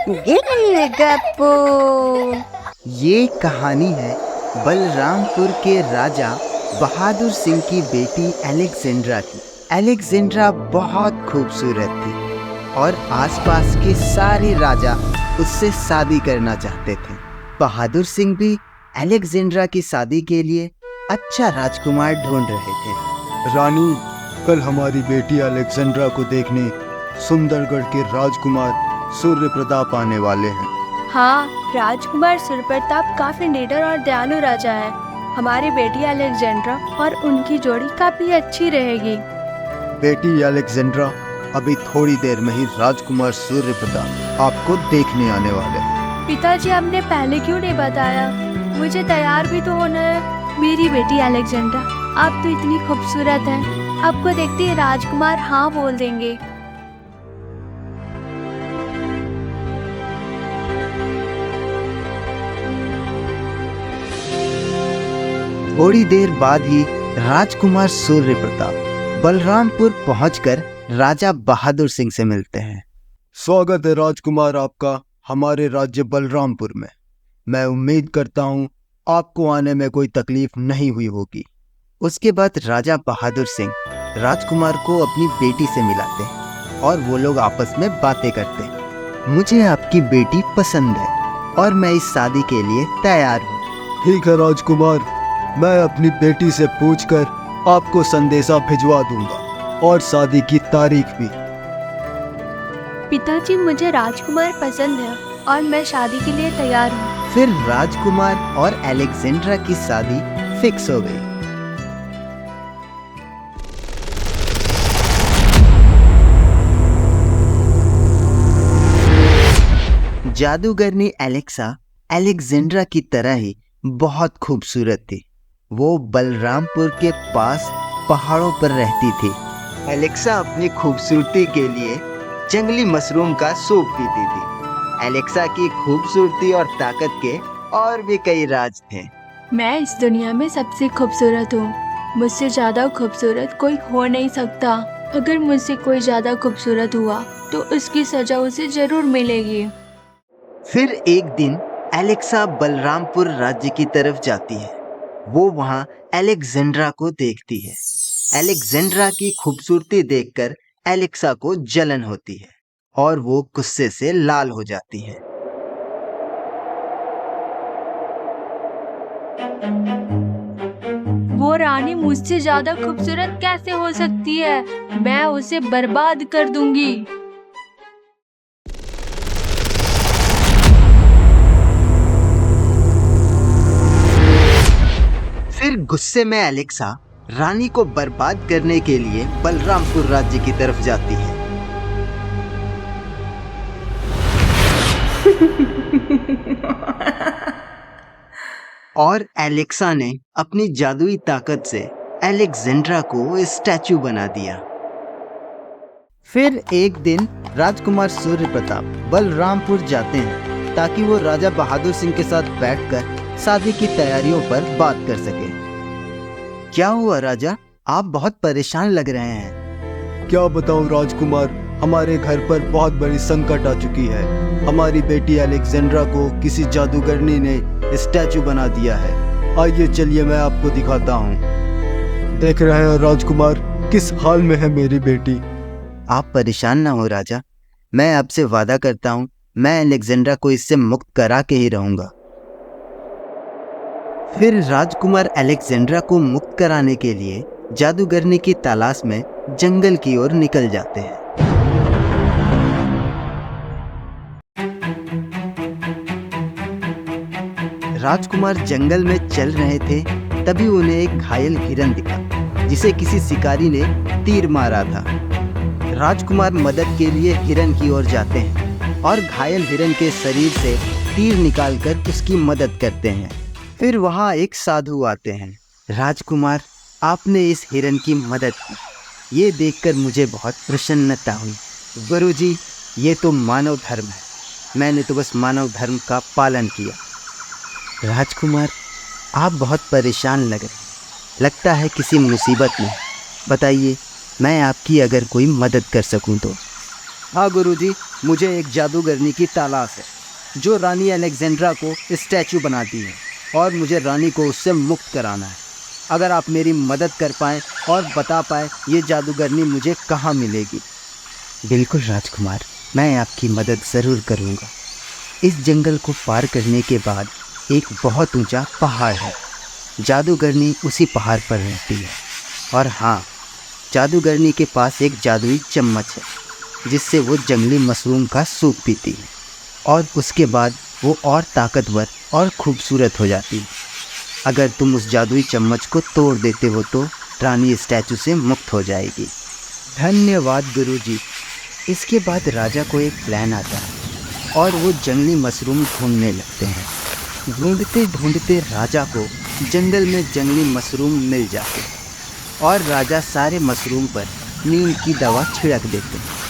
गिल गप्पू। ये कहानी है बलरामपुर के राजा बहादुर सिंह की बेटी अलेक्जेंड्रा की। अलेक्जेंड्रा बहुत खूबसूरत थी और आसपास के सारे राजा उससे शादी करना चाहते थे। बहादुर सिंह भी अलेक्जेंड्रा की शादी के लिए अच्छा राजकुमार ढूंढ रहे थे। रानी, कल हमारी बेटी अलेक्जेंड्रा को देखने सुंदरगढ़ के राजकुमार सूर्य प्रताप आने वाले हैं। हाँ, राजकुमार सूर्य प्रताप काफी निडर और दयालु राजा है। हमारी बेटी अलेक्जेंड्रा और उनकी जोड़ी काफी अच्छी रहेगी। बेटी अलेक्जेंड्रा, अभी थोड़ी देर में ही राजकुमार सूर्य प्रताप आपको देखने आने वाले हैं। पिताजी, आपने पहले क्यों नहीं बताया? मुझे तैयार भी तो होना है। मेरी बेटी अलेक्जेंड्रा, आप तो इतनी खूबसूरत हैं। आपको देखते ही राजकुमार हाँ बोल देंगे। थोड़ी देर बाद ही राजकुमार सूर्य प्रताप बलरामपुर पहुंचकर राजा बहादुर सिंह से मिलते हैं। स्वागत है राजकुमार आपका हमारे राज्य बलरामपुर में। मैं उम्मीद करता हूँ आपको आने में कोई तकलीफ नहीं हुई होगी। उसके बाद राजा बहादुर सिंह राजकुमार को अपनी बेटी से मिलाते हैं और वो लोग आपस में बातें करते हैं। मुझे आपकी बेटी पसंद है और मैं इस शादी के लिए तैयार हूँ। ठीक है राजकुमार, मैं अपनी बेटी से पूछकर आपको संदेशा भिजवा दूंगा और शादी की तारीख भी। पिताजी, मुझे राजकुमार पसंद है और मैं शादी के लिए तैयार हूँ। फिर राजकुमार और अलेक्जेंड्रा की शादी फिक्स हो गई। जादूगरनी एलेक्सा अलेक्जेंड्रा की तरह ही बहुत खूबसूरत थी। वो बलरामपुर के पास पहाड़ों पर रहती थी। एलेक्सा अपनी खूबसूरती के लिए जंगली मशरूम का सूप पीती थी। एलेक्सा की खूबसूरती और ताकत के और भी कई राज थे। मैं इस दुनिया में सबसे खूबसूरत हूँ। मुझसे ज्यादा खूबसूरत कोई हो नहीं सकता। अगर मुझसे कोई ज्यादा खूबसूरत हुआ तो उसकी सजा उसे जरूर मिलेगी। फिर एक दिन एलेक्सा बलरामपुर राज्य की तरफ जाती है। वो वहाँ अलेक्जेंड्रा को देखती है। अलेक्जेंड्रा की खूबसूरती देखकर एलेक्सा को जलन होती है और वो गुस्से से लाल हो जाती है। वो रानी मुझसे ज्यादा खूबसूरत कैसे हो सकती है? मैं उसे बर्बाद कर दूंगी। फिर गुस्से में एलेक्सा रानी को बर्बाद करने के लिए बलरामपुर राज्य की तरफ जाती है। और एलेक्सा ने अपनी जादुई ताकत से अलेक्जेंड्रा को स्टैचू बना दिया। फिर एक दिन राजकुमार सूर्य प्रताप बलरामपुर जाते हैं ताकि वो राजा बहादुर सिंह के साथ बैठकर शादी की तैयारियों पर बात कर सके। क्या हुआ राजा, आप बहुत परेशान लग रहे हैं। क्या बताऊं राजकुमार, हमारे घर पर बहुत बड़ी संकट आ चुकी है। हमारी बेटी अलेक्जेंड्रा को किसी जादूगरनी ने स्टैचू बना दिया है। आइए चलिए मैं आपको दिखाता हूँ। देख रहे हैं राजकुमार, किस हाल में है मेरी बेटी। आप परेशान ना हो राजा, मैं आपसे वादा करता हूँ मैं अलेक्जेंड्रा को इससे मुक्त करा के ही रहूंगा। फिर राजकुमार अलेक्जेंड्रा को मुक्त कराने के लिए जादूगरनी की तलाश में जंगल की ओर निकल जाते हैं। राजकुमार जंगल में चल रहे थे, तभी उन्हें एक घायल हिरन दिखा जिसे किसी शिकारी ने तीर मारा था। राजकुमार मदद के लिए हिरन की ओर जाते हैं और घायल हिरन के शरीर से तीर निकालकर उसकी मदद करते हैं। फिर वहाँ एक साधु आते हैं। राजकुमार, आपने इस हिरन की मदद की, ये देखकर मुझे बहुत प्रसन्नता हुई। गुरुजी, ये तो मानव धर्म है, मैंने तो बस मानव धर्म का पालन किया। राजकुमार, आप बहुत परेशान लग रहे, लगता है किसी मुसीबत में। बताइए, मैं आपकी अगर कोई मदद कर सकूं तो। हाँ गुरुजी, मुझे एक जादूगरनी की तलाश है जो रानी अलेक्जेंड्रा को स्टैचू बनाती है और मुझे रानी को उससे मुक्त कराना है। अगर आप मेरी मदद कर पाएँ और बता पाएँ ये जादूगरनी मुझे कहाँ मिलेगी। बिल्कुल राजकुमार, मैं आपकी मदद ज़रूर करूँगा। इस जंगल को पार करने के बाद एक बहुत ऊंचा पहाड़ है। जादूगरनी उसी पहाड़ पर रहती है और हाँ, जादूगरनी के पास एक जादुई चम्मच है जिससे वो जंगली मशरूम का सूप पीती है और उसके बाद वो और ताकतवर और खूबसूरत हो जाती है। अगर तुम उस जादुई चम्मच को तोड़ देते हो तो रानी स्टैचू से मुक्त हो जाएगी। धन्यवाद गुरुजी। इसके बाद राजा को एक प्लान आता है और वो जंगली मशरूम ढूंढने लगते हैं। ढूंढते ढूंढते राजा को जंगल में जंगली मशरूम मिल जाते हैं और राजा सारे मशरूम पर नीम की दवा छिड़क देते हैं।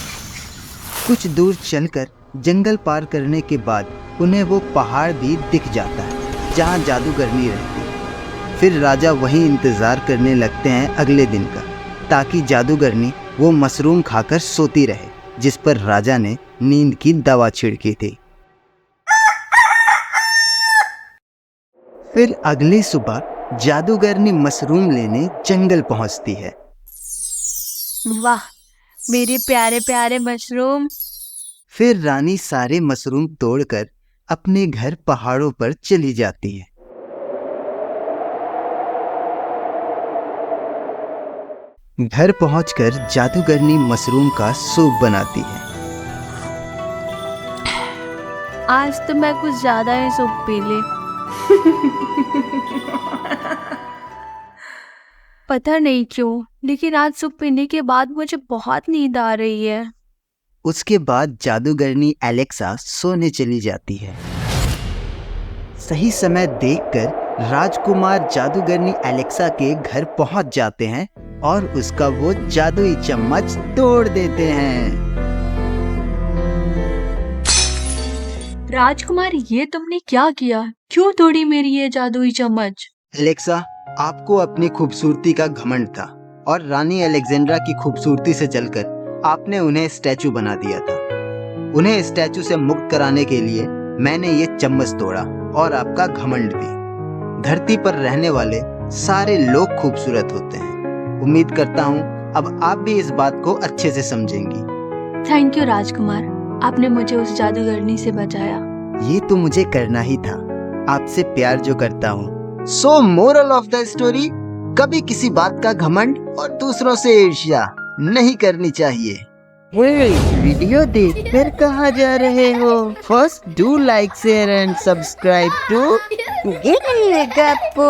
कुछ दूर चलकर जंगल पार करने के बाद उन्हें वो पहाड़ भी दिख जाता है जहाँ जादूगरनी रहती है। फिर राजा वहीं इंतज़ार करने लगते हैं अगले दिन का, ताकि जादूगरनी वो मशरूम खाकर सोती रहे जिस पर राजा ने नींद की दवा छिड़की थी। फिर अगली सुबह जादूगरनी मशरूम लेने जंगल पहुंचती है। वाह, मेरे प्यारे प्यारे मशरूम। फिर रानी सारे मशरूम तोड़कर अपने घर पहाड़ों पर चली जाती है। घर पहुंचकर जादूगरनी मशरूम का सूप बनाती है। आज तो मैं कुछ ज्यादा ही सूप पी ली। पता नहीं क्यों, लेकिन आज सूप पीने के बाद मुझे बहुत नींद आ रही है। उसके बाद जादूगरनी एलेक्सा सोने चली जाती है। सही समय देखकर राजकुमार जादूगरनी एलेक्सा के घर पहुंच जाते हैं और उसका वो जादुई चम्मच तोड़ देते हैं। राजकुमार, ये तुमने क्या किया? क्यों तोड़ी मेरी ये जादुई चम्मच? एलेक्सा, आपको अपनी खूबसूरती का घमंड था और रानी अलेक्जेंड्रा की खूबसूरती से जलकर आपने उन्हें स्टैचू बना दिया था। उन्हें स्टैचू से मुक्त कराने के लिए मैंने ये चम्मच तोड़ा और आपका घमंड भी। धरती पर रहने वाले सारे लोग खूबसूरत होते हैं। उम्मीद करता हूँ अब आप भी इस बात को अच्छे से समझेंगी। थैंक यू राजकुमार, आपने मुझे उस जादूगरनी से बचाया। ये तो मुझे करना ही था, आपसे प्यार जो करता हूँ। सो मोरल ऑफ द स्टोरी, कभी किसी बात का घमंड और दूसरों से ईर्ष्या नहीं करनी चाहिए। वीडियो देखकर कहाँ जा रहे हो? First do like share and subscribe to Gilli Gappu.